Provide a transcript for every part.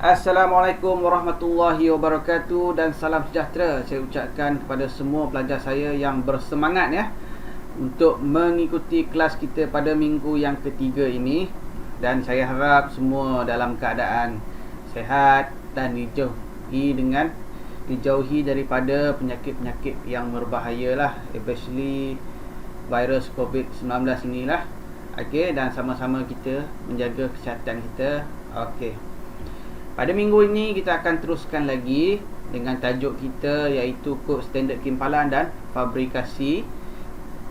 Assalamualaikum warahmatullahi wabarakatuh dan salam sejahtera saya ucapkan kepada semua pelajar saya yang bersemangat ya untuk mengikuti kelas kita pada minggu yang ketiga ini, dan saya harap semua dalam keadaan sihat dan dijauhi daripada penyakit-penyakit yang berbahaya lah, especially virus COVID-19 inilah. Okey, dan sama-sama kita menjaga kesihatan kita. Okey. Pada minggu ini kita akan teruskan lagi dengan tajuk kita, iaitu kod standard kimpalan dan fabrikasi,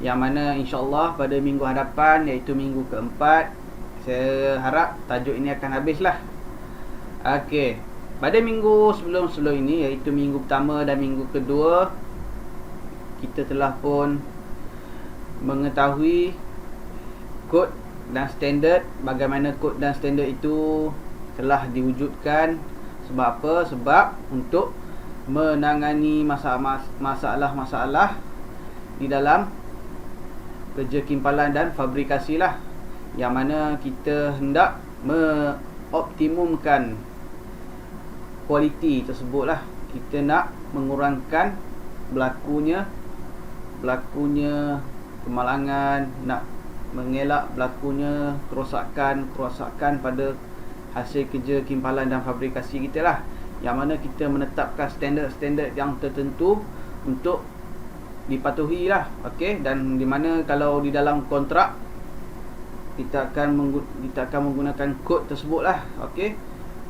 yang mana insya-Allah pada minggu hadapan, iaitu minggu keempat, saya harap tajuk ini akan habislah. Okey. Pada minggu sebelum ini, iaitu minggu pertama dan minggu kedua, kita telah pun mengetahui kod dan standard, bagaimana kod dan standard itu telah diwujudkan. Sebab apa? Sebab untuk menangani masalah-masalah di dalam kerja kimpalan dan fabrikasi lah, yang mana kita hendak mengoptimumkan kualiti tersebut lah. Kita nak mengurangkan berlakunya kemalangan, nak mengelak berlakunya kerosakan pada hasil kerja kimpalan dan fabrikasi kita lah, yang mana kita menetapkan standard-standard yang tertentu untuk dipatuhi lah. Okey, dan di mana kalau di dalam kontrak kita akan menggunakan kod tersebut lah. Okey,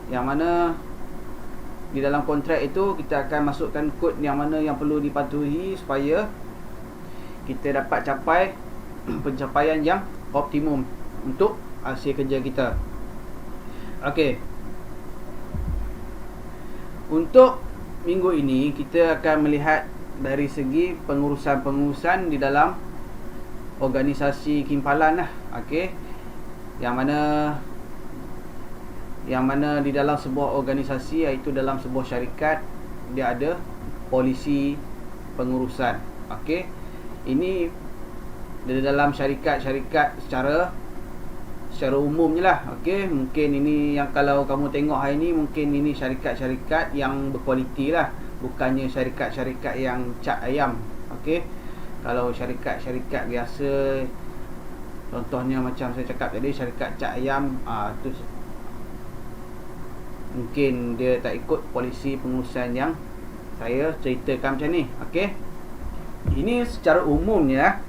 yang mana di dalam kontrak itu kita akan masukkan kod yang mana yang perlu dipatuhi supaya kita dapat capai pencapaian yang optimum untuk hasil kerja kita. Okey. Untuk minggu ini kita akan melihat dari segi pengurusan di dalam organisasi kimpalan lah. Okey. Yang mana di dalam sebuah organisasi, iaitu dalam sebuah syarikat, dia ada polisi pengurusan. Okey. Ini di dalam syarikat-syarikat secara umumnya lah. Okey, mungkin ini yang kalau kamu tengok hari ni, mungkin ini syarikat-syarikat yang berkualiti lah, bukannya syarikat-syarikat yang cap ayam. Okey, kalau syarikat-syarikat biasa, contohnya macam saya cakap tadi, syarikat cap ayam, tu mungkin dia tak ikut polisi pengurusan yang saya ceritakan macam ni. Okey, ini secara umumnya.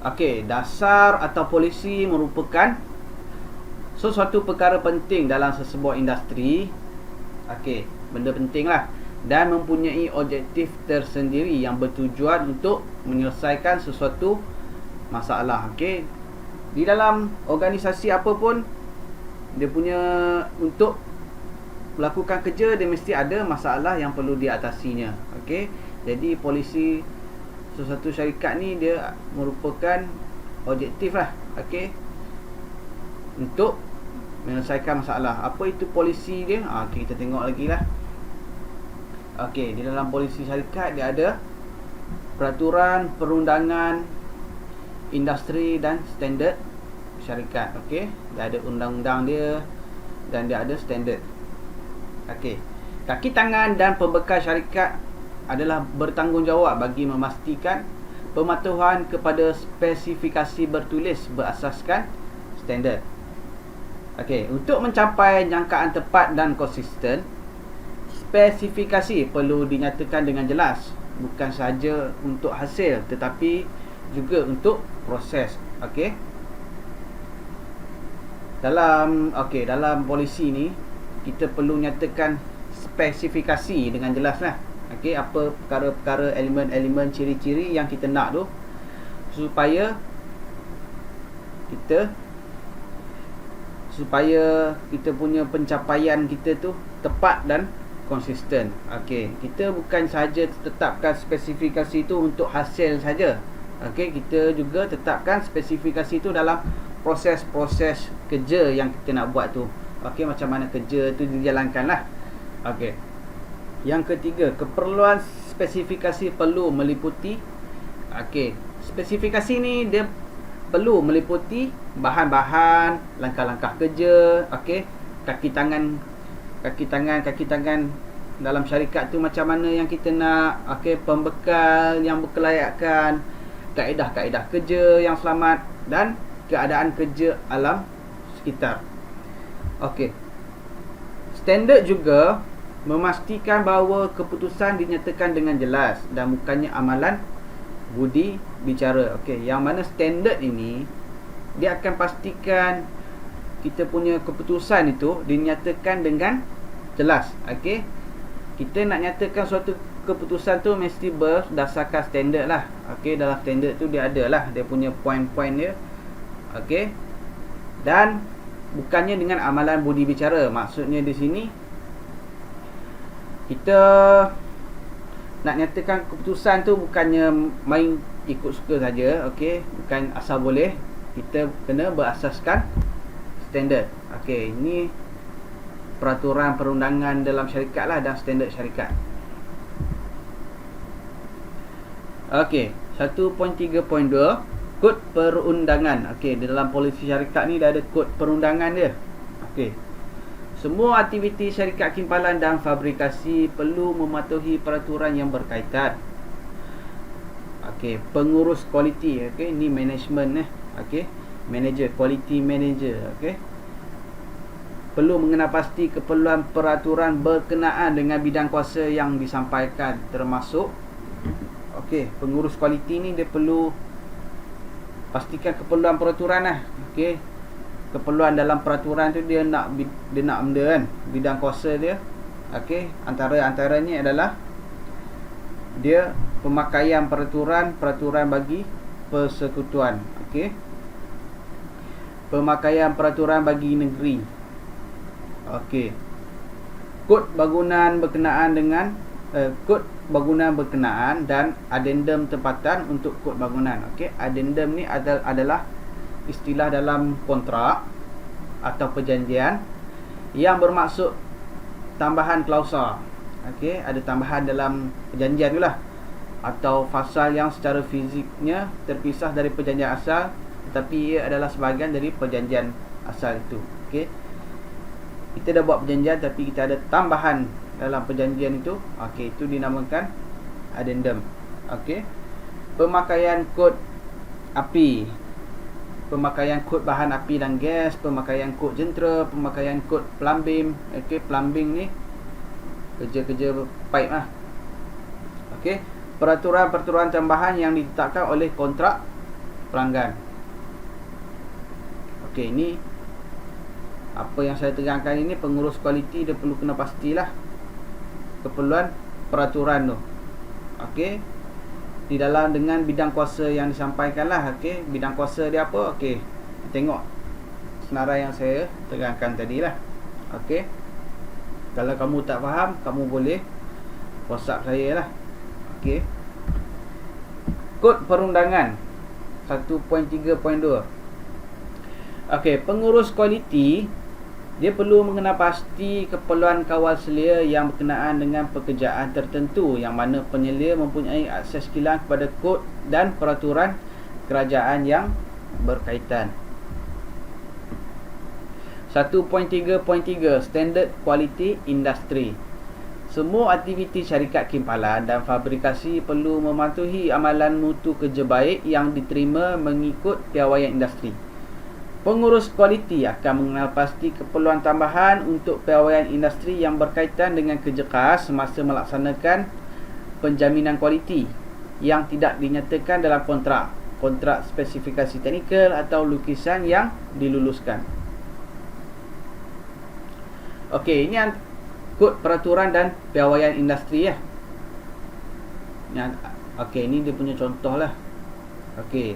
Okey, dasar atau polisi merupakan sesuatu perkara penting dalam sesebuah industri. Okey, benda penting lah, dan mempunyai objektif tersendiri yang bertujuan untuk menyelesaikan sesuatu masalah. Okey, di dalam organisasi apa pun, dia punya untuk melakukan kerja, dia mesti ada masalah yang perlu diatasinya. Okey, jadi polisi sesuatu syarikat ni dia merupakan objektif lah. Okey, untuk menyelesaikan masalah. Apa itu polisi dia? Okay, kita tengok lagi lah. Okey, di dalam polisi syarikat dia ada peraturan perundangan industri dan standard syarikat. Okey, dia ada undang-undang dia dan dia ada standard. Okey, kaki tangan dan pembekal syarikat adalah bertanggungjawab bagi memastikan pematuhan kepada spesifikasi bertulis berasaskan standard. Okey, untuk mencapai jangkaan tepat dan konsisten, spesifikasi perlu dinyatakan dengan jelas, bukan sahaja untuk hasil tetapi juga untuk proses. Okey, dalam polisi ni kita perlu nyatakan spesifikasi dengan jelas lah. Okey, apa perkara-perkara, elemen-elemen, ciri-ciri yang kita nak tu, supaya kita punya pencapaian kita tu tepat dan konsisten. Okey, kita bukan sahaja tetapkan spesifikasi tu untuk hasil saja. Okey, kita juga tetapkan spesifikasi tu dalam proses-proses kerja yang kita nak buat tu. Okey, macam mana kerja tu dijalankan lah. Okey, yang ketiga, keperluan spesifikasi perlu meliputi. Okey, spesifikasi ni dia perlu meliputi bahan-bahan, langkah-langkah kerja, okey, kaki tangan dalam syarikat tu macam mana yang kita nak, okey, pembekal yang berkelayakan, kaedah-kaedah kerja yang selamat dan keadaan kerja alam sekitar. Okey. Standard juga memastikan bahawa keputusan dinyatakan dengan jelas dan bukannya amalan budi bicara. Okey, yang mana standard ini dia akan pastikan kita punya keputusan itu dinyatakan dengan jelas. Okey. Kita nak nyatakan suatu keputusan tu mesti berdasarkan standard lah. Okey, dalam standard tu dia ada lah dia punya poin-poin dia. Okey. Dan bukannya dengan amalan budi bicara. Maksudnya di sini kita nak nyatakan keputusan tu bukannya main ikut suka saja, okey, bukan asal boleh. Kita kena berasaskan standard. Okey, ini peraturan perundangan dalam syarikat lah dan standard syarikat. Okey, 1.3.2 kod perundangan. Okey, di dalam polisi syarikat ni dah ada kod perundangan dia. Okey. Semua aktiviti syarikat kimpalan dan fabrikasi perlu mematuhi peraturan yang berkaitan. Okey, pengurus kualiti, okey, ni management okey, manager, quality manager, okey. Perlu mengenal pasti keperluan peraturan berkenaan dengan bidang kuasa yang disampaikan, termasuk okey, pengurus kualiti ni dia perlu pastikan keperluan peraturan lah. Okey, keperluan dalam peraturan tu dia nak benda kan, bidang kuasa dia. Okey, antaranya adalah dia pemakaian peraturan bagi persekutuan. Okey, pemakaian peraturan bagi negeri. Okey, kod bangunan berkenaan dengan kod bangunan berkenaan dan adendum tempatan untuk kod bangunan. Okey, adendum ni adalah istilah dalam kontrak atau perjanjian yang bermaksud tambahan klausa. Okey, ada tambahan dalam perjanjian tu lah, atau fasal yang secara fiziknya terpisah dari perjanjian asal tetapi ia adalah sebahagian dari perjanjian asal itu. Okey, kita dah buat perjanjian tapi kita ada tambahan dalam perjanjian itu. Okey, itu dinamakan addendum. Okey, pemakaian kod api, pemakaian kod bahan api dan gas, pemakaian kod jentera, pemakaian kod plumbing. Okey, plumbing ni kerja-kerja pipe lah. Okey, peraturan-peraturan tambahan yang ditetapkan oleh kontrak pelanggan. Okey, ini apa yang saya terangkan ini, pengurus kualiti dia perlu kena pastilah keperluan peraturan tu. Okey, di dalam dengan bidang kuasa yang disampaikan lah. Okey, bidang kuasa dia apa? Okey, tengok senarai yang saya terangkan tadi lah. Okey, kalau kamu tak faham, kamu boleh WhatsApp saya lah. Okey, kod perundangan 1.3.2. Okey, pengurus kualiti dia perlu mengenal pasti keperluan kawal selia yang berkenaan dengan pekerjaan tertentu yang mana penyelia mempunyai akses kilang kepada kod dan peraturan kerajaan yang berkaitan. 1.3.3 Standard Quality Industry. Semua aktiviti syarikat kimpalan dan fabrikasi perlu mematuhi amalan mutu kerja baik yang diterima mengikut piawaian industri. Pengurus kualiti akan mengenal pasti keperluan tambahan untuk piawaian industri yang berkaitan dengan kerja khas semasa melaksanakan penjaminan kualiti yang tidak dinyatakan dalam kontrak spesifikasi teknikal atau lukisan yang diluluskan. Okey, ini kod peraturan dan piawaian industri ya. Okey, ini dia punya contoh lah. Okey,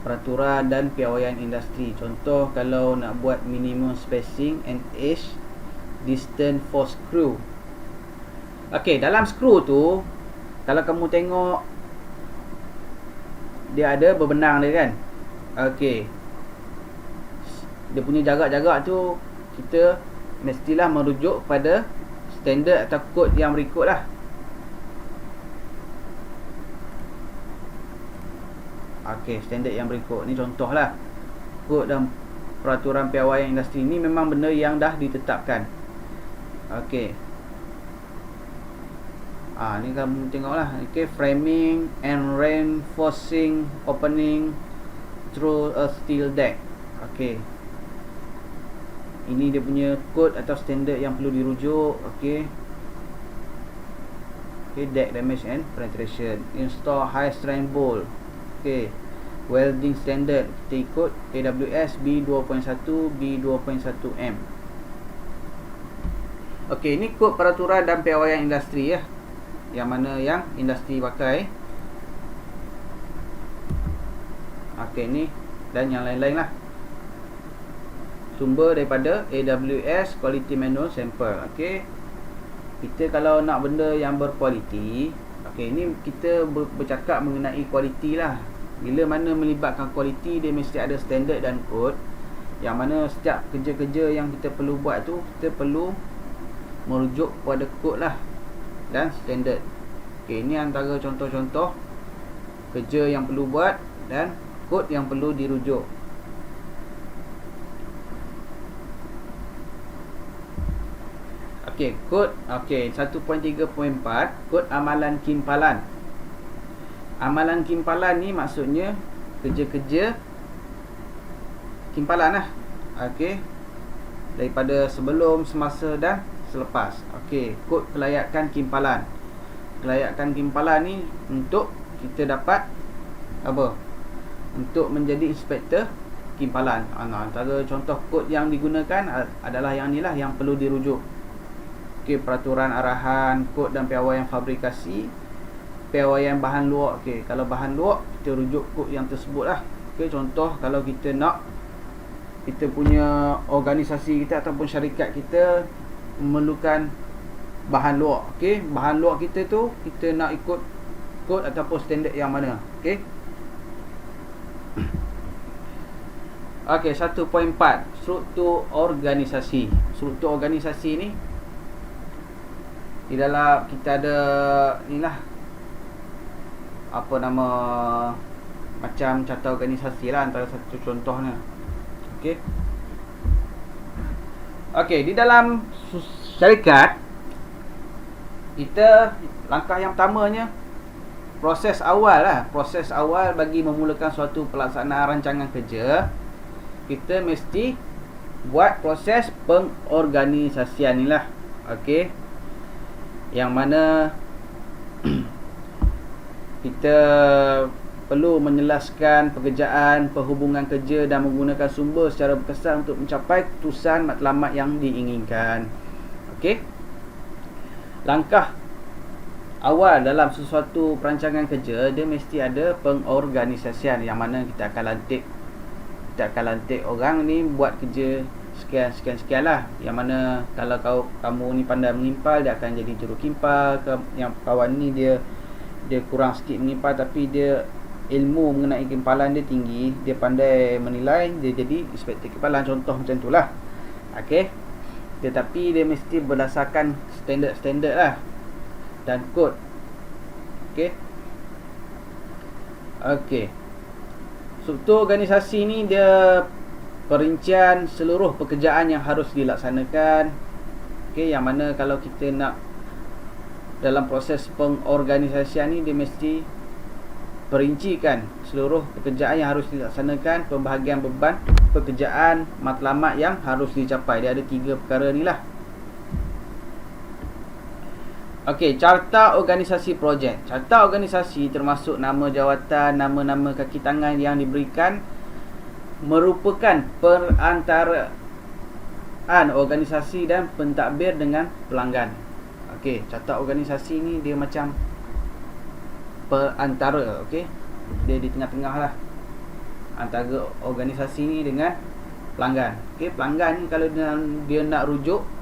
peraturan dan piawaian industri. Contoh, kalau nak buat minimum spacing and edge distance for screw. Okey, dalam screw tu kalau kamu tengok dia ada berbenang dia kan. Okey, dia punya jarak-jarak tu kita mestilah merujuk pada standard atau kod yang berikut lah. Okey, standard yang berikut ni contohlah. Kod dan peraturan piawaian industri ni memang benda yang dah ditetapkan. Okey. Ni kamu tengoklah. Okey, framing and reinforcing opening through a steel deck. Okey. Ini dia punya kod atau standard yang perlu dirujuk. Okey. Okey, deck damage and penetration. Install high strength bolt. Okey. Welding standard, kita ikut AWS B2.1 B2.1M. Okey, ini kod peraturan dan piawaian industri ya. Yang mana yang industri pakai. Okey, ni dan yang lain-lain lah. Sumber daripada AWS Quality Manual Sample. Okey. Kita kalau nak benda yang berkualiti, okey, ni kita bercakap mengenai kualiti lah. Bila mana melibatkan kualiti, dia mesti ada standard dan kod. Yang mana setiap kerja-kerja yang kita perlu buat tu, kita perlu merujuk pada kod lah dan standard. Okey, ini antara contoh-contoh kerja yang perlu buat dan kod yang perlu dirujuk. Okey, kod 1.3.4 kod amalan kimpalan. Amalan kimpalan ni maksudnya kerja-kerja kimpalan lah. Okey, daripada sebelum, semasa dan selepas. Okey, kod kelayakan kimpalan. Kelayakan kimpalan ni untuk kita dapat apa? Untuk menjadi inspektor kimpalan. Antara contoh kod yang digunakan adalah yang ni lah yang perlu dirujuk. Okey, peraturan arahan, kod dan piawaian fabrikasi, piawaian bahan luak. Okey, kalau bahan luak kita rujuk kod yang tersebut lah. Okey, contoh kalau kita nak, kita punya organisasi kita ataupun syarikat kita memerlukan bahan luak. Okey, bahan luak kita tu kita nak ikut kod ataupun standard yang mana. Okey. Okey, 1.4 struktur organisasi. Struktur organisasi ni di dalam kita ada inilah apa nama, macam carta organisasi lah antara satu contohnya. Okey. Okey, di dalam syarikat kita, langkah yang pertamanya proses awal lah. Proses awal bagi memulakan suatu pelaksanaan rancangan kerja, kita mesti buat proses pengorganisasian ni lah. Okey, yang mana kita perlu menjelaskan pekerjaan perhubungan kerja dan menggunakan sumber secara berkesan untuk mencapai keputusan matlamat yang diinginkan. Okey. Langkah awal dalam sesuatu perancangan kerja, dia mesti ada pengorganisasian, yang mana kita akan lantik orang ni buat kerja sekian lah. Yang mana kalau kamu ni pandai mengimpal, dia akan jadi juru kimpal. Yang kawan ni dia kurang sikit mengimpal, tapi dia ilmu mengenai kimpalan dia tinggi, dia pandai menilai, dia jadi inspektor kimpalan. Contoh macam tu lah. Okey. Tetapi dia mesti berdasarkan standard lah dan kod. Okey. Okey. Struktur organisasi ni dia perincian seluruh pekerjaan yang harus dilaksanakan. Okey, yang mana kalau kita nak dalam proses pengorganisasian ni, dia mesti perincikan seluruh pekerjaan yang harus dilaksanakan, pembahagian beban pekerjaan, matlamat yang harus dicapai. Dia ada 3 perkara ni lah. Okey, carta organisasi projek. Carta organisasi termasuk nama jawatan, nama-nama kaki tangan yang diberikan, merupakan perantaraan organisasi dan pentadbir dengan pelanggan. Okey, carta organisasi ni dia macam perantara. Okey, dia di tengah-tengah lah antara organisasi ni dengan pelanggan. Okey, pelanggan ni kalau dia nak rujuk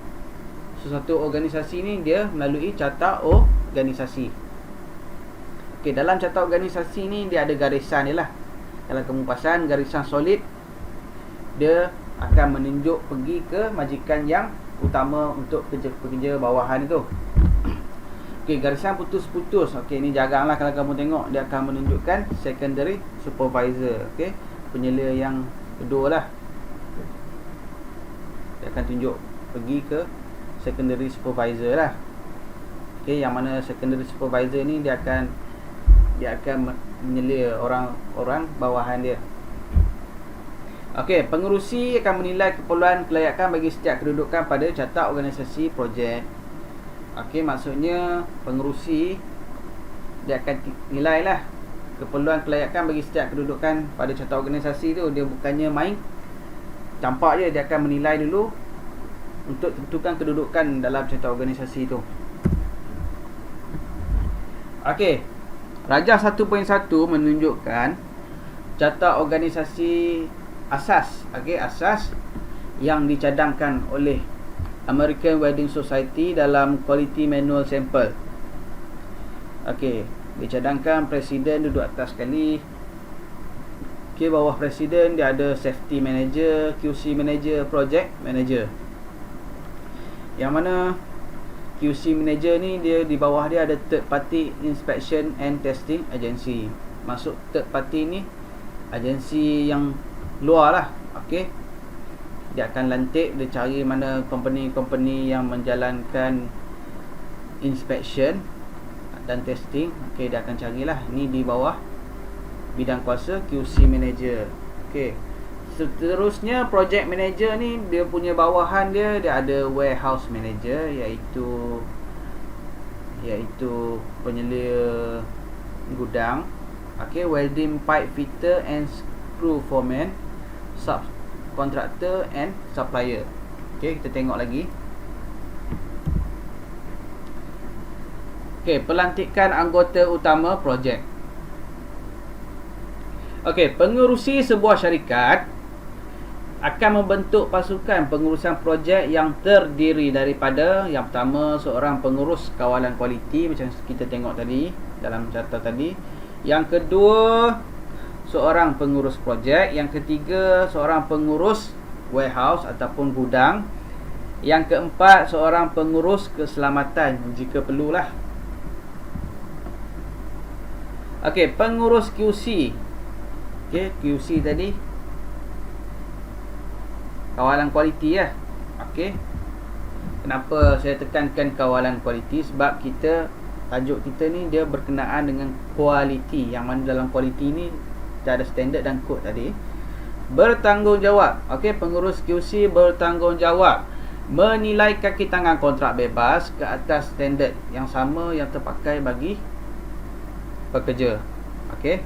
sesuatu organisasi ni, dia melalui carta organisasi. Okey, dalam carta organisasi ni dia ada garisan dia lah. Kalau kamu pasang garisan solid, dia akan menunjuk pergi ke majikan yang utama untuk pekerja bawahan itu. Okey, garisan putus-putus. Okey, ni jaranglah kalau kamu tengok, dia akan menunjukkan secondary supervisor. Okey, penyela yang kedua lah. Dia akan tunjuk pergi ke secondary supervisor lah. Okey, yang mana secondary supervisor ni dia akan menyela orang bawahan dia. Okey, pengerusi akan menilai keperluan kelayakan bagi setiap kedudukan pada carta organisasi projek. Okey, maksudnya pengerusi dia akan nilai lah keperluan kelayakan bagi setiap kedudukan pada carta organisasi tu. Dia bukannya main campak je, dia akan menilai dulu untuk tentukan kedudukan dalam carta organisasi tu. Okey, Rajah 1.1 menunjukkan carta organisasi asas. Okey, asas yang dicadangkan oleh American Wedding Society dalam Quality Manual Sample. Okey, dicadangkan presiden duduk atas sekali. Okey, bawah presiden dia ada safety manager, QC manager, project manager. Yang mana QC manager ni dia di bawah dia ada third party inspection and testing agency. Maksud third party ni agensi yang luar lah. Okey, dia akan lantik, dia cari mana company-company yang menjalankan inspection dan testing. Okey, dia akan carilah. Ni di bawah bidang kuasa QC manager. Okey, seterusnya project manager ni dia punya bawahan dia ada warehouse manager, iaitu penyelia gudang. Okey, welding pipe fitter and screw foreman, subcontractor and supplier. Okey, kita tengok lagi. Okey, pelantikan anggota utama projek. Okey, pengerusi sebuah syarikat akan membentuk pasukan pengurusan projek yang terdiri daripada, yang pertama, seorang pengurus kawalan kualiti macam kita tengok tadi dalam carta tadi. Yang kedua, seorang pengurus projek. Yang ketiga, seorang pengurus warehouse ataupun gudang. Yang keempat, seorang pengurus keselamatan jika perlulah. Okey, pengurus QC. Okey, QC tadi kawalan kualiti lah. Okey, kenapa saya tekankan kawalan kualiti? Sebab tajuk kita ni dia berkenaan dengan kualiti, yang mana dalam kualiti ni kita ada standard dan kod tadi. Bertanggungjawab. Okey, pengurus QC bertanggungjawab menilai kaki tangan kontrak bebas ke atas standard yang sama yang terpakai bagi pekerja. Okey,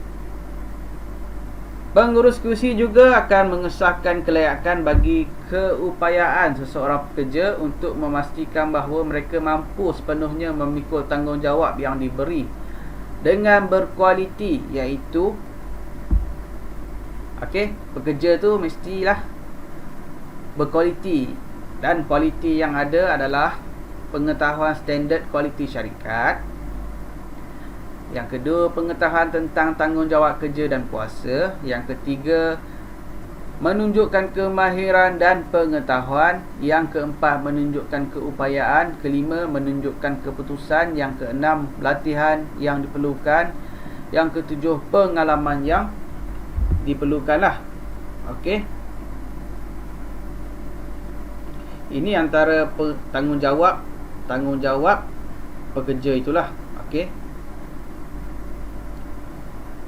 pengurus QC juga akan mengesahkan kelayakan bagi keupayaan seseorang pekerja untuk memastikan bahawa mereka mampu sepenuhnya memikul tanggungjawab yang diberi dengan berkualiti, iaitu pekerja tu mestilah berkualiti, dan kualiti yang ada adalah pengetahuan standard kualiti syarikat. Yang kedua, pengetahuan tentang tanggungjawab kerja dan kuasa. Yang ketiga, menunjukkan kemahiran dan pengetahuan. Yang keempat, menunjukkan keupayaan. Kelima, menunjukkan keputusan. Yang keenam, latihan yang diperlukan. Yang ketujuh, pengalaman yang diperlukanlah. Okey, ini antara tanggungjawab pekerja itulah. Okey,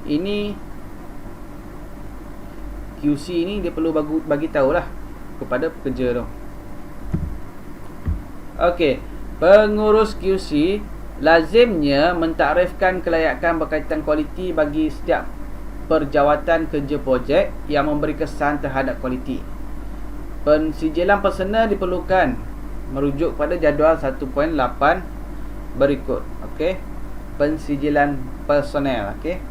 ini QC ni dia perlu bagi tahulah kepada pekerja tu. Okey, pengurus QC lazimnya mentakrifkan kelayakan berkaitan kualiti bagi setiap perjawatan kerja projek yang memberi kesan terhadap kualiti. Pensijilan personal diperlukan merujuk pada jadual 1.8 berikut. Okey, pensijilan personel. Okey,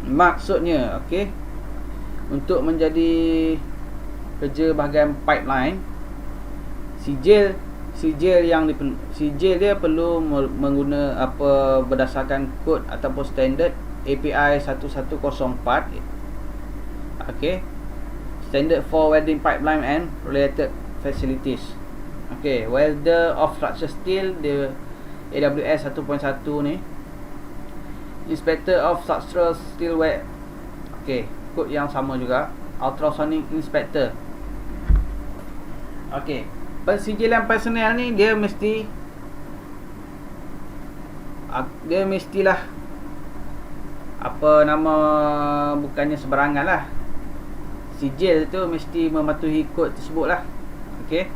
maksudnya, okey, untuk menjadi kerja bahagian pipeline, sijil dia perlu berdasarkan kod ataupun standard API 1104. Okey, standard for welding pipeline and related facilities. Okey, welder of structure steel, dia AWS 1.1 ni. Inspector of Structural Steelwork. Okey, kod yang sama juga. Ultrasonic Inspector. Okey, pensijilan personel ni dia mestilah apa nama, bukannya seberangan lah. Sijil tu mesti mematuhi kod tersebut lah. Okey,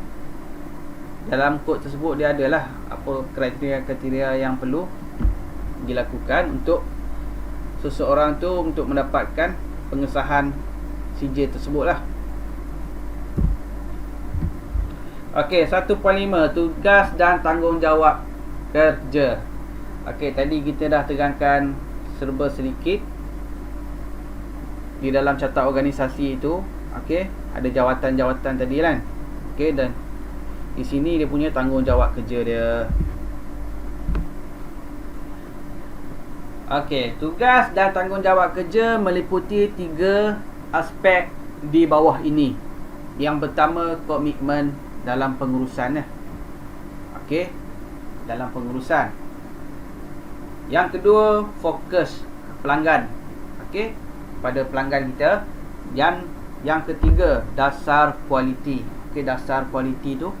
dalam kod tersebut dia adalah apa kriteria-kriteria yang perlu dilakukan untuk seseorang tu untuk mendapatkan pengesahan sijil tersebut lah. Okey, 1.5 tugas dan tanggungjawab kerja. Okey, tadi kita dah terangkan serba sedikit di dalam carta organisasi itu. Okey, ada jawatan-jawatan tadi kan. Okey, dan di sini dia punya tanggungjawab kerja dia. Okey, tugas dan tanggungjawab kerja meliputi 3 aspek di bawah ini. Yang pertama, komitmen dalam pengurusan. Okey, dalam pengurusan. Yang kedua, fokus pelanggan. Okey, pada pelanggan kita. Yang ketiga, dasar kualiti. Okey, dasar kualiti tu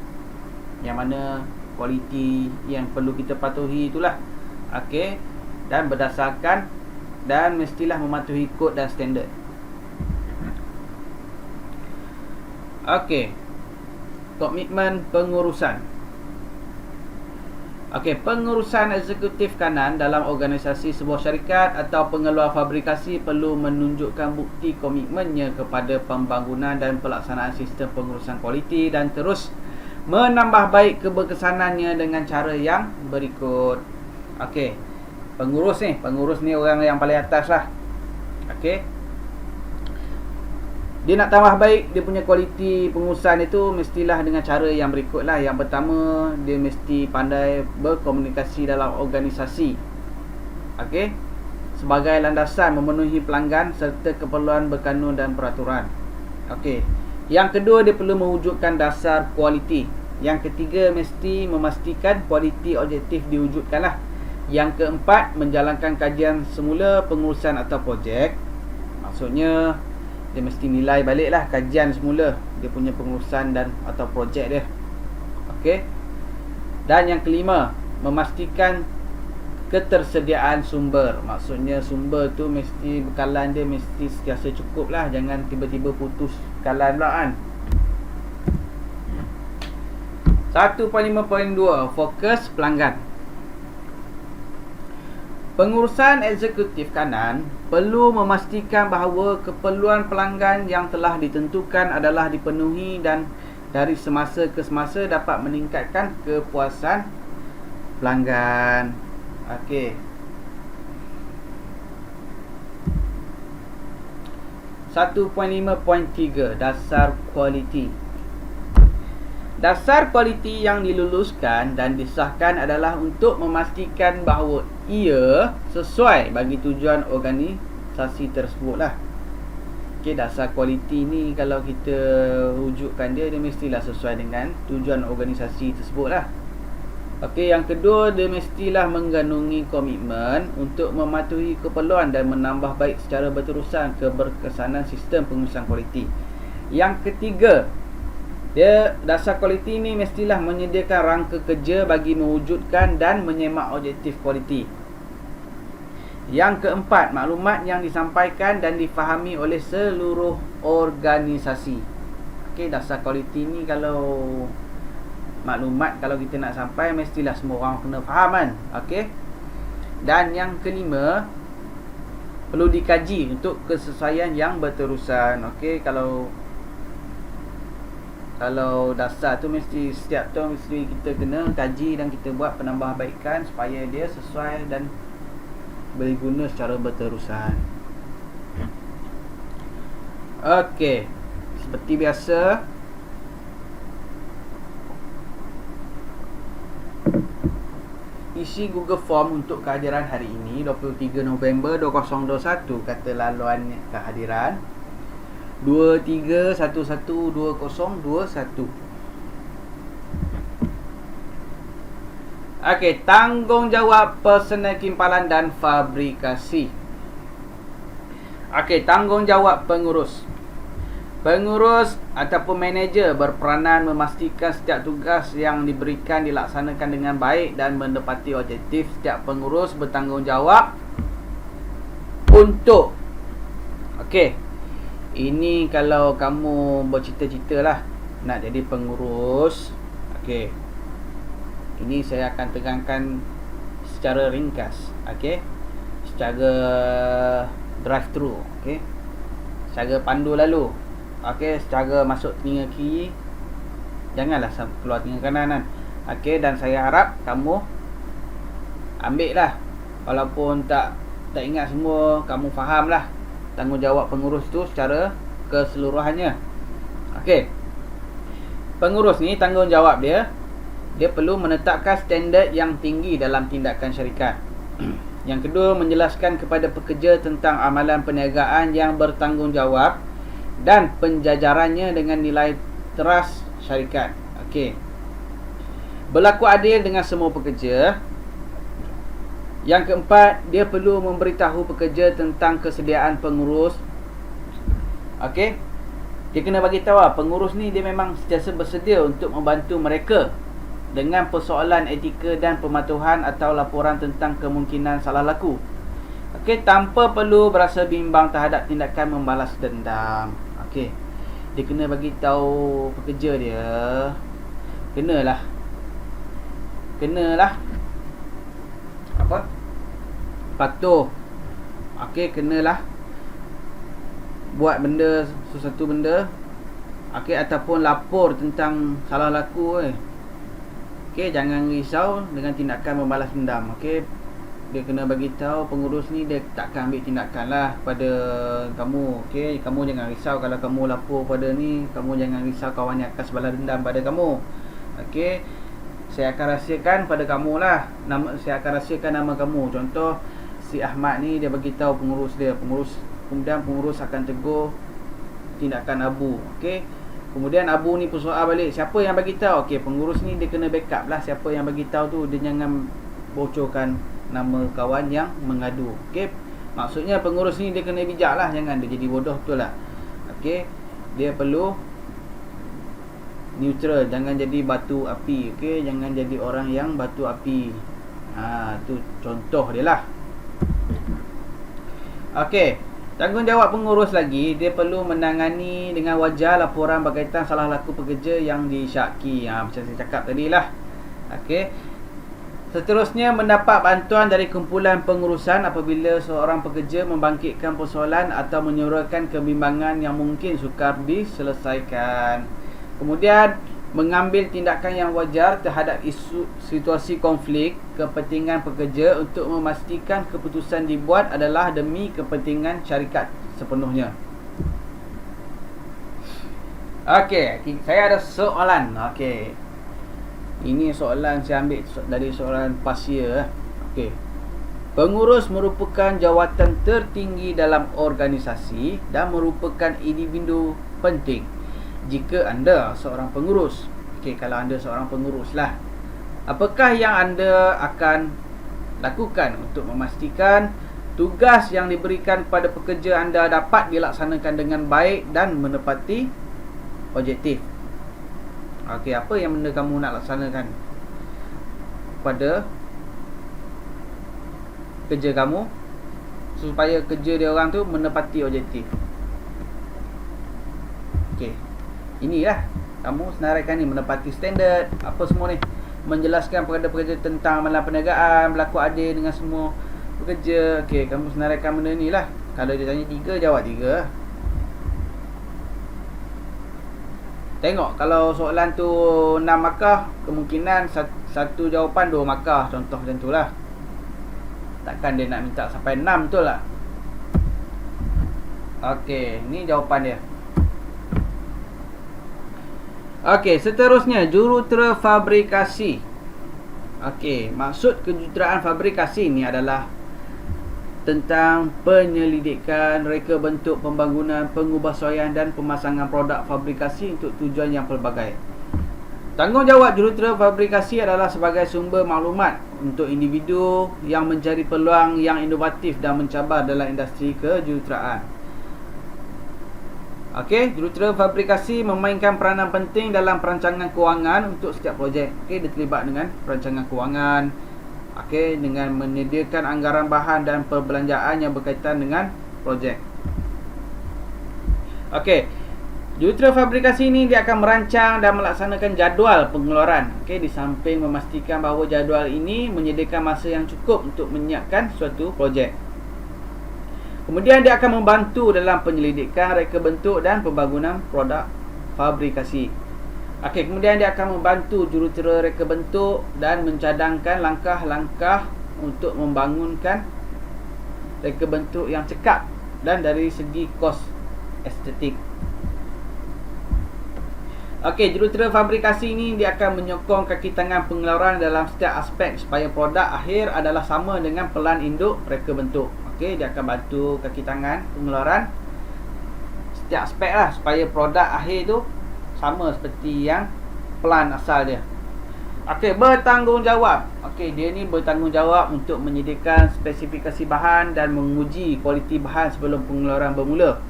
yang mana kualiti yang perlu kita patuhi itulah. Okey, dan berdasarkan dan mestilah mematuhi kod dan standard. Okey, komitmen pengurusan. Okey, pengurusan eksekutif kanan dalam organisasi sebuah syarikat atau pengeluar fabrikasi perlu menunjukkan bukti komitmennya kepada pembangunan dan pelaksanaan sistem pengurusan kualiti dan terus menambah baik keberkesanannya dengan cara yang berikut. Okey, pengurus ni orang yang paling atas lah. Okey, dia nak tambah baik dia punya kualiti pengurusan itu mestilah dengan cara yang berikut lah. Yang pertama, dia mesti pandai berkomunikasi dalam organisasi. Okey, sebagai landasan memenuhi pelanggan serta keperluan berkanun dan peraturan. Okey, yang kedua, dia perlu mewujudkan dasar kualiti. Yang ketiga, mesti memastikan kualiti objektif diwujudkan lah. Yang keempat, menjalankan kajian semula pengurusan atau projek. Maksudnya dia mesti nilai balik lah kajian semula dia punya pengurusan dan atau projek dia. Okey. Dan yang kelima, memastikan ketersediaan sumber. Maksudnya sumber tu mesti bekalan dia mesti sentiasa cukup lah. Jangan tiba-tiba putus bekalan pula kan. 1.5.2 fokus pelanggan. Pengurusan eksekutif kanan perlu memastikan bahawa keperluan pelanggan yang telah ditentukan adalah dipenuhi dan dari semasa ke semasa dapat meningkatkan kepuasan pelanggan. Okey. 1.5.3 dasar kualiti. Dasar kualiti yang diluluskan dan disahkan adalah untuk memastikan bahawa ia sesuai bagi tujuan organisasi tersebut lah. Okey, dasar kualiti ni kalau kita wujudkan dia mestilah sesuai dengan tujuan organisasi tersebut lah. Okey, yang kedua, dia mestilah mengandungi komitmen untuk mematuhi keperluan dan menambah baik secara berterusan keberkesanan sistem pengurusan kualiti. Yang ketiga, dasar kualiti ni mestilah menyediakan rangka kerja bagi mewujudkan dan menyemak objektif kualiti. Yang keempat, maklumat yang disampaikan dan difahami oleh seluruh organisasi. Okey, dasar kualiti ni kalau maklumat kalau kita nak sampai mestilah semua orang kena faham kan. Okey. Dan yang kelima, perlu dikaji untuk kesesuaian yang berterusan. Okey, kalau dasar tu mesti setiap tahun mesti kita kena kaji dan kita buat penambahbaikan supaya dia sesuai dan boleh guna secara berterusan. Okey, seperti biasa isi Google Form untuk kehadiran hari ini 23 November 2021. Kata laluan kehadiran 23112021. Okey, tanggungjawab personal kimpalan dan fabrikasi. Okey, tanggungjawab pengurus. Pengurus ataupun manager berperanan memastikan setiap tugas yang diberikan dilaksanakan dengan baik dan menepati objektif. Setiap pengurus bertanggungjawab untuk, okey, ini kalau kamu bercita-cita lah nak jadi pengurus. Okey, ini saya akan terangkan secara ringkas. Okey, secara drive thru. Okey, secara pandu lalu. Okey, secara masuk telinga kiri, janganlah keluar telinga kanan kan. Okey, dan saya harap kamu ambil lah. Walaupun tak ingat semua, kamu faham lah tanggungjawab pengurus tu secara keseluruhannya. Okey, pengurus ni tanggungjawab dia perlu menetapkan standard yang tinggi dalam tindakan syarikat. Yang kedua, menjelaskan kepada pekerja tentang amalan perniagaan yang bertanggungjawab dan penjajarannya dengan nilai teras syarikat. Okey, berlaku adil dengan semua pekerja. Yang keempat, dia perlu memberitahu pekerja tentang kesediaan pengurus. Okey, dia kena bagi tahu pengurus ni dia memang sentiasa bersedia untuk membantu mereka dengan persoalan etika dan pematuhan atau laporan tentang kemungkinan salah laku. Okey, tanpa perlu berasa bimbang terhadap tindakan membalas dendam. Okey, dia kena bagi tahu pekerja dia. Kenalah apa? Patuh. Okey, kenalah buat benda, sesuatu benda. Okey, ataupun lapor tentang salah laku. Okey, jangan risau dengan tindakan membalas dendam. Okey, dia kena bagi tahu pengurus ni dia takkan ambil tindakan lah pada kamu. Okey, kamu jangan risau kalau kamu lapor pada ni, kamu jangan risau kawan yang akan sebalas dendam pada kamu. Okey, saya akan rahsiakan pada kamu lah. Saya akan rahsiakan nama kamu. Contoh, si Ahmad ni dia bagi tahu pengurus dia. Kemudian pengurus akan tegur tindakan Abu. Okey, kemudian Abu ni persoal balik, siapa yang bagi tahu? Okey, pengurus ni dia kena backup lah siapa yang bagi tahu tu. Dia jangan bocorkan nama kawan yang mengadu. Okey, maksudnya pengurus ni dia kena bijak lah, jangan dia jadi bodoh, betul lah. Okey, dia perlu neutral, jangan jadi batu api. Okey, jangan jadi orang yang batu api. Tu contoh dia lah. Okey, tanggungjawab pengurus lagi, dia perlu menangani dengan wajar laporan berkaitan salah laku pekerja yang disyaki. Macam saya cakap tadi lah. Okey, seterusnya, mendapat bantuan dari kumpulan pengurusan apabila seorang pekerja membangkitkan persoalan atau menyuarakan kebimbangan yang mungkin sukar diselesaikan. Kemudian, mengambil tindakan yang wajar terhadap situasi konflik kepentingan pekerja untuk memastikan keputusan dibuat adalah demi kepentingan syarikat sepenuhnya. Okey, saya ada soalan. Okey, ini soalan saya ambil dari soalan pasia. Okey, pengurus merupakan jawatan tertinggi dalam organisasi dan merupakan individu penting. Jika anda seorang pengurus, okey, kalau anda seorang pengurus lah, apakah yang anda akan lakukan untuk memastikan tugas yang diberikan kepada pekerja anda dapat dilaksanakan dengan baik dan menepati objektif? Okey, apa yang benda kamu nak laksanakan pada kerja kamu supaya kerja dia orang tu menepati objektif? Okey, inilah kamu senaraikan ni, menepati standard apa semua ni, menjelaskan kepada pekerja tentang amalan perniagaan, berlaku adil dengan semua pekerja. Okey, kamu senaraikan benda ni lah. Kalau dia tanya 3, jawab 3. Tengok, kalau soalan tu 6 markah, kemungkinan satu jawapan 2 markah. Contoh macam tu lah. Takkan dia nak minta sampai 6, betul tak? Okey, ni jawapan dia. Okey, seterusnya, jurutera fabrikasi. Okey, maksud kejuruteraan fabrikasi ni adalah tentang penyelidikan, reka bentuk pembangunan, pengubahsuaian dan pemasangan produk fabrikasi untuk tujuan yang pelbagai. Tanggungjawab jurutera fabrikasi adalah sebagai sumber maklumat untuk individu yang mencari peluang yang inovatif dan mencabar dalam industri kejuruteraan. Okey, jurutera fabrikasi memainkan peranan penting dalam perancangan kewangan untuk setiap projek. Okey, dia terlibat dengan perancangan kewangan. Okey, dengan menyediakan anggaran bahan dan perbelanjaan yang berkaitan dengan projek. Okey, jurutera fabrikasi ini dia akan merancang dan melaksanakan jadual pengeluaran. Okey, di samping memastikan bahawa jadual ini menyediakan masa yang cukup untuk menyiapkan suatu projek. Kemudian dia akan membantu dalam penyelidikan, reka bentuk dan pembangunan produk fabrikasi. Okey, kemudian dia akan membantu jurutera reka bentuk dan mencadangkan langkah-langkah untuk membangunkan reka bentuk yang cekap dan dari segi kos estetik. Okey, jurutera fabrikasi ini dia akan menyokong kaki tangan pengeluaran dalam setiap aspek supaya produk akhir adalah sama dengan pelan induk reka bentuk. Okey, dia akan bantu kaki tangan pengeluaran setiap aspek lah supaya produk akhir tu sama seperti yang pelan asal dia. Okey, bertanggungjawab. Okey, dia ni bertanggungjawab untuk menyediakan spesifikasi bahan dan menguji kualiti bahan sebelum pengeluaran bermula.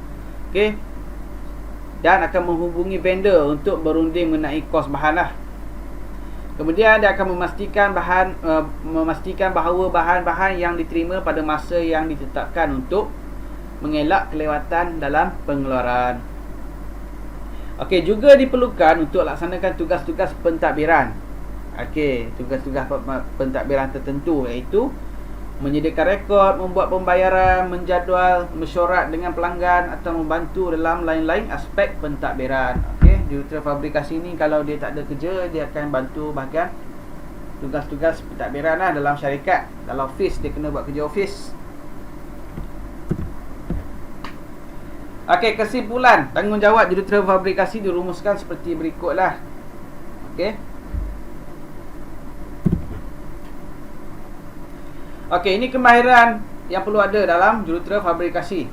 Okey, dan akan menghubungi vendor untuk berunding mengenai kos bahan lah. Kemudian dia akan memastikan bahawa bahan-bahan yang diterima pada masa yang ditetapkan untuk mengelak kelewatan dalam pengeluaran. Okey, juga diperlukan untuk laksanakan tugas-tugas pentadbiran. Okey, tugas-tugas pentadbiran tertentu iaitu menyediakan rekod, membuat pembayaran, menjadual, mesyuarat dengan pelanggan atau membantu dalam lain-lain aspek pentadbiran. Okey, jurutera fabrikasi ni kalau dia tak ada kerja, dia akan bantu bahagian tugas-tugas pentadbiran lah dalam syarikat. Dalam office, dia kena buat kerja office. Okey, kesimpulan tanggungjawab jurutera fabrikasi dirumuskan seperti berikutlah. Okey. Okey, ini kemahiran yang perlu ada dalam jurutera fabrikasi.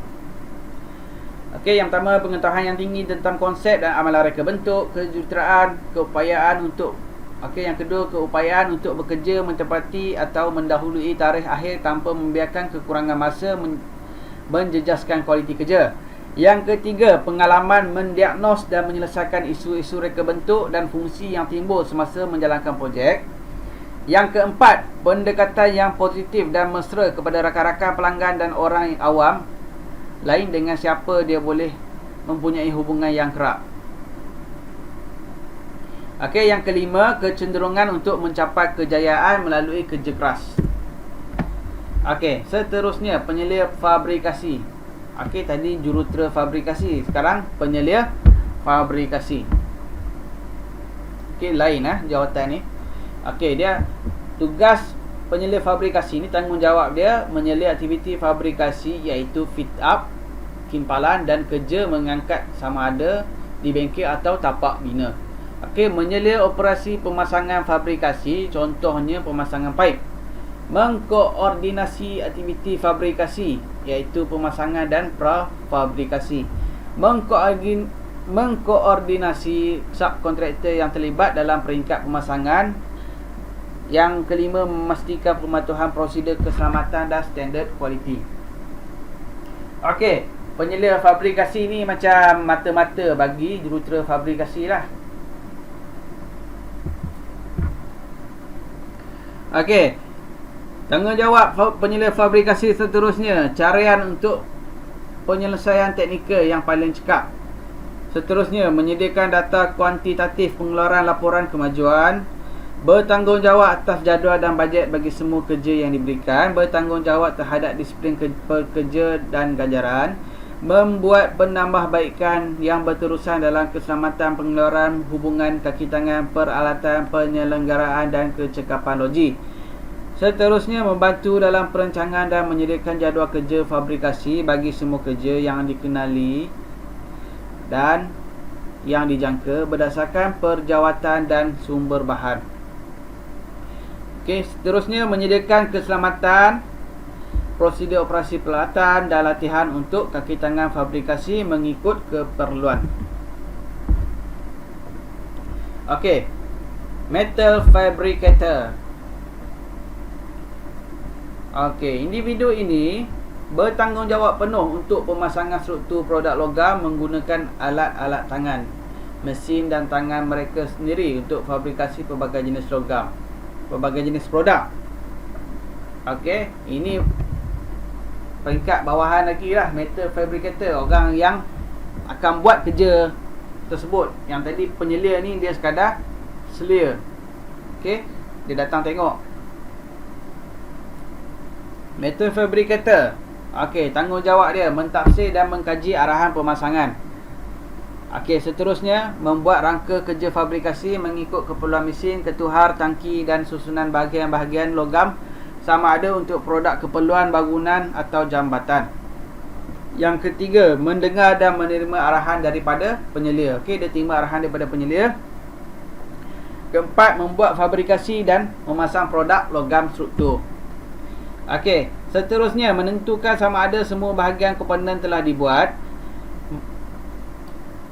Okey, yang pertama pengetahuan yang tinggi tentang konsep dan amalan reka bentuk, kejuruteraan, keupayaan untuk yang kedua keupayaan untuk bekerja mentepati atau mendahului tarikh akhir tanpa membiarkan kekurangan masa menjejaskan kualiti kerja. Yang ketiga, pengalaman mendiagnos dan menyelesaikan isu-isu reka bentuk dan fungsi yang timbul semasa menjalankan projek. Yang keempat, pendekatan yang positif dan mesra kepada rakan-rakan pelanggan dan orang awam lain dengan siapa dia boleh mempunyai hubungan yang kerap. Okey, yang kelima, kecenderungan untuk mencapai kejayaan melalui kerja keras. Okey, seterusnya penyelia fabrikasi. Okey, tadi jurutera fabrikasi, sekarang penyelia fabrikasi. Okey, lain jawatan ni. Okey, dia tugas penyelia fabrikasi ni, tanggungjawab dia menyelia aktiviti fabrikasi iaitu fit up, kimpalan dan kerja mengangkat sama ada di bengkel atau tapak bina. Okey, menyelia operasi pemasangan fabrikasi, contohnya pemasangan paip. Mengkoordinasi aktiviti fabrikasi iaitu pemasangan dan prafabrikasi. Mengkoordinasi subkontraktor yang terlibat dalam peringkat pemasangan. Yang kelima, memastikan pematuhan prosedur keselamatan dan standard kualiti. Okey, penyelia fabrikasi ni macam mata-mata bagi jurutera fabrikasi lah. Okey, tanggungjawab penyelia fabrikasi seterusnya, caraian untuk penyelesaian teknikal yang paling cekap. Seterusnya, menyediakan data kuantitatif pengeluaran laporan kemajuan. Bertanggungjawab atas jadual dan bajet bagi semua kerja yang diberikan. Bertanggungjawab terhadap disiplin pekerja dan ganjaran. Membuat penambahbaikan yang berterusan dalam keselamatan pengeluaran, hubungan kaki tangan, peralatan, penyelenggaraan dan kecekapan logik. Seterusnya, membantu dalam perancangan dan menyediakan jadual kerja fabrikasi bagi semua kerja yang dikenali dan yang dijangka berdasarkan perjawatan dan sumber bahan. Okey, seterusnya menyediakan keselamatan, prosedur operasi peralatan dan latihan untuk kaki tangan fabrikasi mengikut keperluan. Okey, Metal fabricator. Okey, individu ini bertanggungjawab penuh untuk pemasangan struktur produk logam menggunakan alat-alat tangan, mesin dan tangan mereka sendiri untuk fabrikasi pelbagai jenis logam, pelbagai jenis produk. Okey, ini peringkat bawahan lagi lah, metal fabricator, orang yang akan buat kerja tersebut. Yang tadi penyelia ni dia sekadar selia. Okey, dia datang tengok. Metal fabricator, okey, tanggungjawab dia mentafsir dan mengkaji arahan pemasangan. Okey, seterusnya membuat rangka kerja fabrikasi mengikut keperluan mesin, ketuhar, tangki dan susunan bahagian-bahagian logam sama ada untuk produk keperluan bangunan atau jambatan. Yang ketiga, mendengar dan menerima arahan daripada penyelia. Okey, dia terima arahan daripada penyelia. Keempat, membuat fabrikasi dan memasang produk logam struktur. Okey, seterusnya menentukan sama ada semua bahagian komponen telah dibuat.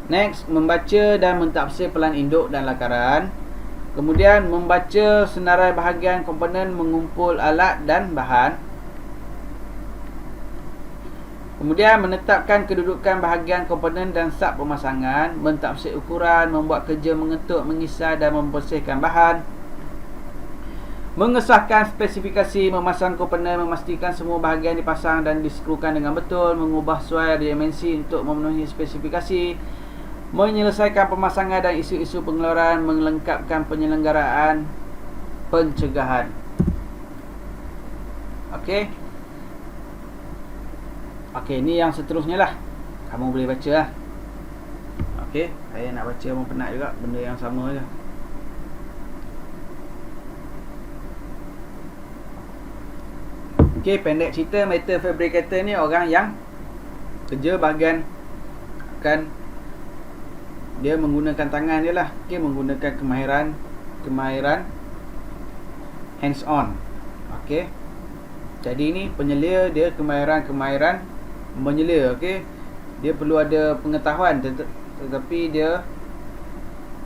Next, membaca dan mentafsir pelan induk dan lakaran. Kemudian membaca senarai bahagian komponen, mengumpul alat dan bahan. Kemudian menetapkan kedudukan bahagian komponen dan sub pemasangan, mentafsir ukuran, membuat kerja mengetuk, mengisar dan membersihkan bahan. Mengesahkan spesifikasi, memasang komponen, memastikan semua bahagian dipasang dan diskrukan dengan betul, mengubah suai dimensi untuk memenuhi spesifikasi, menyelesaikan pemasangan dan isu-isu pengeluaran, melengkapkan penyelenggaraan pencegahan. Okey. Okey, ni yang seterusnya lah. Kamu boleh baca lah. Okey, saya nak baca pun penat juga, benda yang sama je. Okey, pendek cerita, metal fabricator ni orang yang kerja bahagian kan dia menggunakan tangan dia lah. Okey, menggunakan kemahiran hands on. Okey. Jadi ni penyelia dia kemahiran menyelia. Okey. Dia perlu ada pengetahuan tetapi dia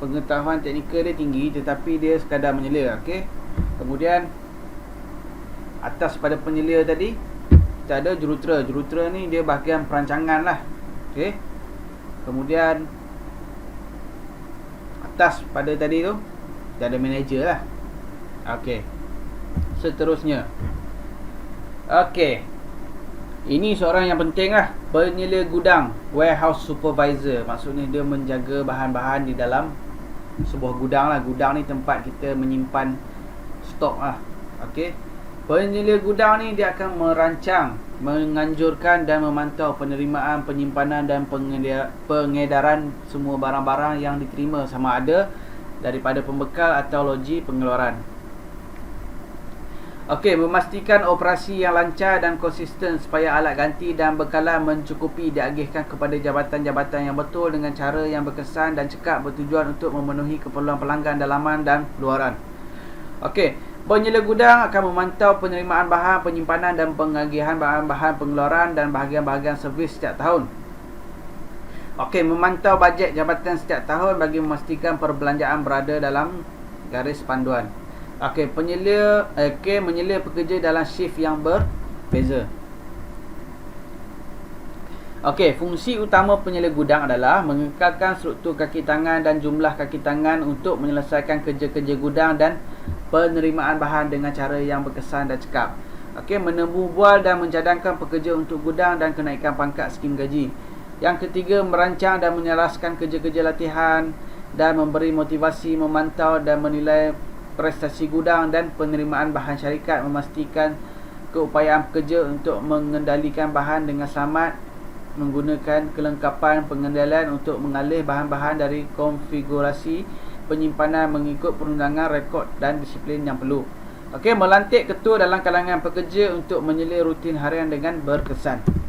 pengetahuan teknikal dia tinggi tetapi dia sekadar menyelia. Okey. Kemudian atas pada penyelia tadi kita ada jurutera. Jurutera ni dia bahagian perancangan lah. Okey. Kemudian atas pada tadi tu kita ada manager lah. Okey. Seterusnya, okey, ini seorang yang penting lah, penyelia gudang, warehouse supervisor. Maksudnya dia menjaga bahan-bahan di dalam sebuah gudang lah. Gudang ni tempat kita menyimpan stok lah. Okey. Penyelia gudang ni dia akan merancang, menganjurkan dan memantau penerimaan, penyimpanan dan pengedaran semua barang-barang yang diterima sama ada daripada pembekal atau loji pengeluaran. Okey, memastikan operasi yang lancar dan konsisten supaya alat ganti dan bekalan mencukupi diagihkan kepada jabatan-jabatan yang betul dengan cara yang berkesan dan cekap bertujuan untuk memenuhi keperluan pelanggan dalaman dan luaran. Okey, penyelia gudang akan memantau penerimaan bahan, penyimpanan dan pengagihan bahan-bahan pengeluaran dan bahagian-bahagian servis setiap tahun. Okey, memantau bajet jabatan setiap tahun bagi memastikan perbelanjaan berada dalam garis panduan. Okey, menyelia pekerja dalam shift yang berbeza. Okey, fungsi utama penyelia gudang adalah mengekalkan struktur kaki tangan dan jumlah kaki tangan untuk menyelesaikan kerja-kerja gudang dan penerimaan bahan dengan cara yang berkesan dan cekap. Okey, menembuh bual dan mencadangkan pekerja untuk gudang dan kenaikan pangkat skim gaji. Yang ketiga, merancang dan menyelaraskan kerja-kerja latihan dan memberi motivasi, memantau dan menilai prestasi gudang dan penerimaan bahan syarikat, memastikan keupayaan pekerja untuk mengendalikan bahan dengan selamat, menggunakan kelengkapan pengendalian untuk mengalih bahan-bahan dari konfigurasi penyimpanan mengikut perundangan, rekod dan disiplin yang perlu. Okey, melantik ketua dalam kalangan pekerja untuk menyelia rutin harian dengan berkesan.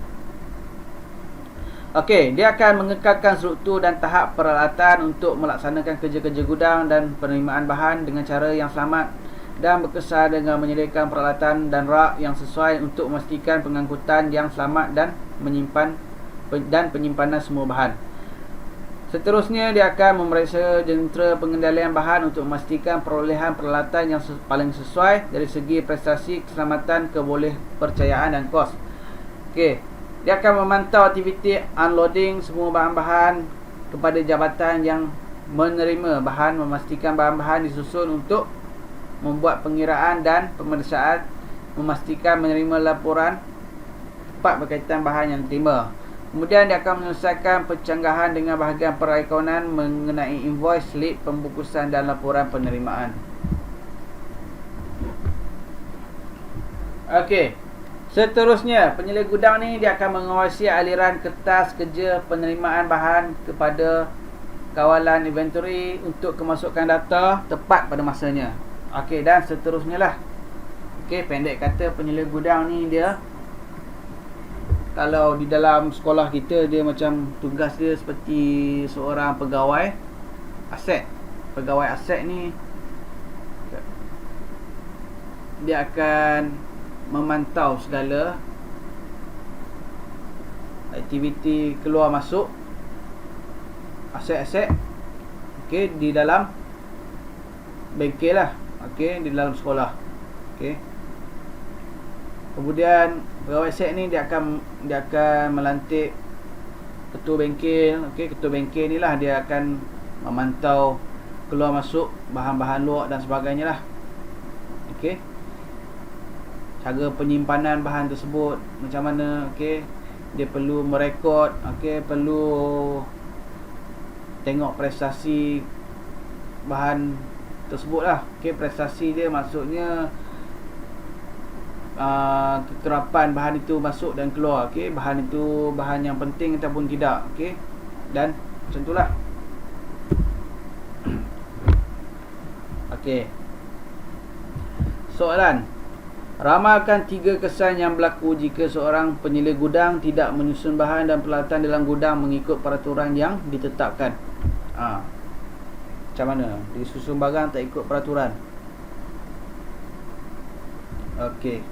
Okey, dia akan mengekalkan struktur dan tahap peralatan untuk melaksanakan kerja-kerja gudang dan penerimaan bahan dengan cara yang selamat dan berkesan dengan menyediakan peralatan dan rak yang sesuai untuk memastikan pengangkutan yang selamat dan penyimpanan semua bahan. Seterusnya, dia akan memeriksa jentera pengendalian bahan untuk memastikan perolehan peralatan yang paling sesuai dari segi prestasi, keselamatan, kebolehpercayaan dan kos. Okey, dia akan memantau aktiviti unloading semua bahan-bahan kepada jabatan yang menerima bahan, memastikan bahan-bahan disusun untuk membuat pengiraan dan pemeriksaan, memastikan menerima laporan tepat berkaitan bahan yang diterima. Kemudian dia akan menyelesaikan pencanggahan dengan bahagian perakonan mengenai invoice, slip pembukusan dan laporan penerimaan. Okey. Seterusnya, penyelia gudang ni dia akan mengawasi aliran kertas kerja penerimaan bahan kepada kawalan inventory untuk kemasukan data tepat pada masanya. Okey, dan seterusnya lah. Okey, pendek kata penyelia gudang ni dia, kalau di dalam sekolah kita, dia macam tugas dia seperti seorang pegawai aset. Pegawai aset ni dia akan memantau segala aktiviti keluar masuk aset-aset, okey, di dalam bengkel lah, okey, di dalam sekolah. Okey. Kemudian pegawai aset ni dia akan melantik ketua bengkel. Okey, ketua bengkel ni lah dia akan memantau keluar masuk bahan-bahan luar dan sebagainya lah. Okey, cara penyimpanan bahan tersebut macam mana. Okey, dia perlu merekod. Okey, perlu tengok prestasi bahan tersebut lah. Okey, prestasi dia maksudnya kekerapan bahan itu masuk dan keluar. Okey, bahan itu bahan yang penting ataupun tidak. Okey, dan macam itulah. Okey, soalan: ramalkan 3 kesan yang berlaku jika seorang penyelia gudang tidak menyusun bahan dan peralatan dalam gudang mengikut peraturan yang ditetapkan. Macam mana? Disusun barang tak ikut peraturan. Okey,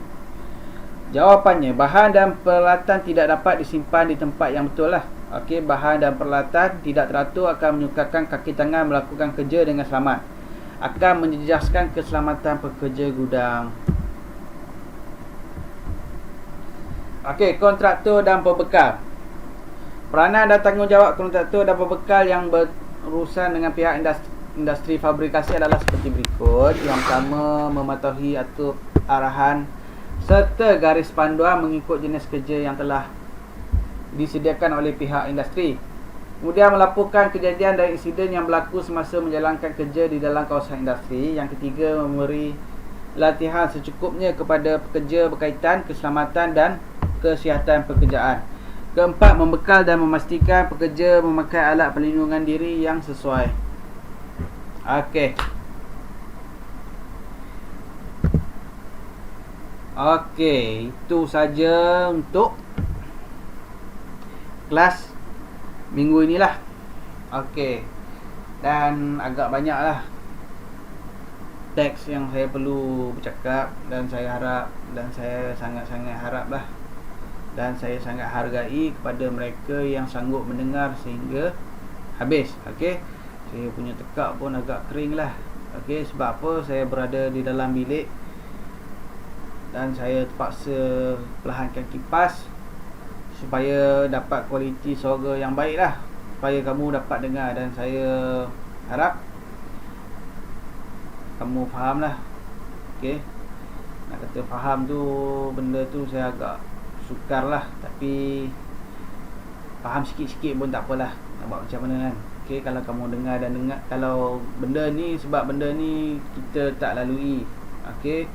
jawapannya, bahan dan peralatan tidak dapat disimpan di tempat yang betul lah. Okey, bahan dan peralatan tidak teratur akan menyukarkan kaki tangan melakukan kerja dengan selamat, akan menjejaskan keselamatan pekerja gudang. Okey, kontraktor dan pembekal. Peranan dan tanggungjawab kontraktor dan pembekal yang berurusan dengan pihak industri fabrikasi adalah seperti berikut. Yang pertama, mematuhi atur arahan serta garis panduan mengikut jenis kerja yang telah disediakan oleh pihak industri. Kemudian, melaporkan kejadian dan insiden yang berlaku semasa menjalankan kerja di dalam kawasan industri. Yang ketiga, memberi latihan secukupnya kepada pekerja berkaitan keselamatan dan kesihatan pekerjaan. Keempat, membekal dan memastikan pekerja memakai alat perlindungan diri yang sesuai. Okey. Okey, itu saja untuk kelas minggu inilah. Okey, dan agak banyaklah teks yang saya perlu bercakap, dan saya harap, dan saya sangat-sangat haraplah, dan saya sangat hargai kepada mereka yang sanggup mendengar sehingga habis. Okey, saya punya tekak pun agak kering lah. Okey, sebab apa? Saya berada di dalam bilik dan saya terpaksa perlahankan kipas supaya dapat kualiti suara yang baik lah, supaya kamu dapat dengar. Dan saya harap kamu faham lah. Okay, nak kata faham tu, benda tu saya agak sukar lah, tapi faham sikit-sikit pun tak apalah. Nak buat macam mana kan. Okay, kalau kamu dengar dan dengar, kalau benda ni, sebab benda ni kita tak lalui. Okay,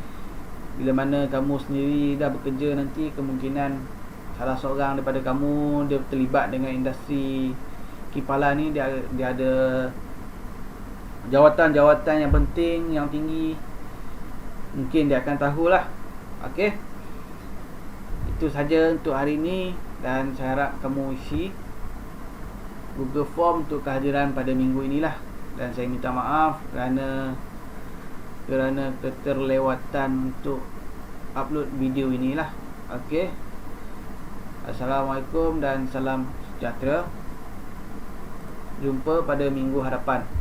bila mana kamu sendiri dah bekerja, nanti kemungkinan salah seorang daripada kamu dia terlibat dengan industri kipalan ni, dia ada jawatan-jawatan yang penting, yang tinggi, mungkin dia akan tahulah. Okey, itu saja untuk hari ini, dan saya harap kamu isi Google Form untuk kehadiran pada minggu inilah. Dan saya minta maaf kerana keterlewatan untuk upload video inilah. Okey, Assalamualaikum dan salam sejahtera. jumpa pada minggu hadapan.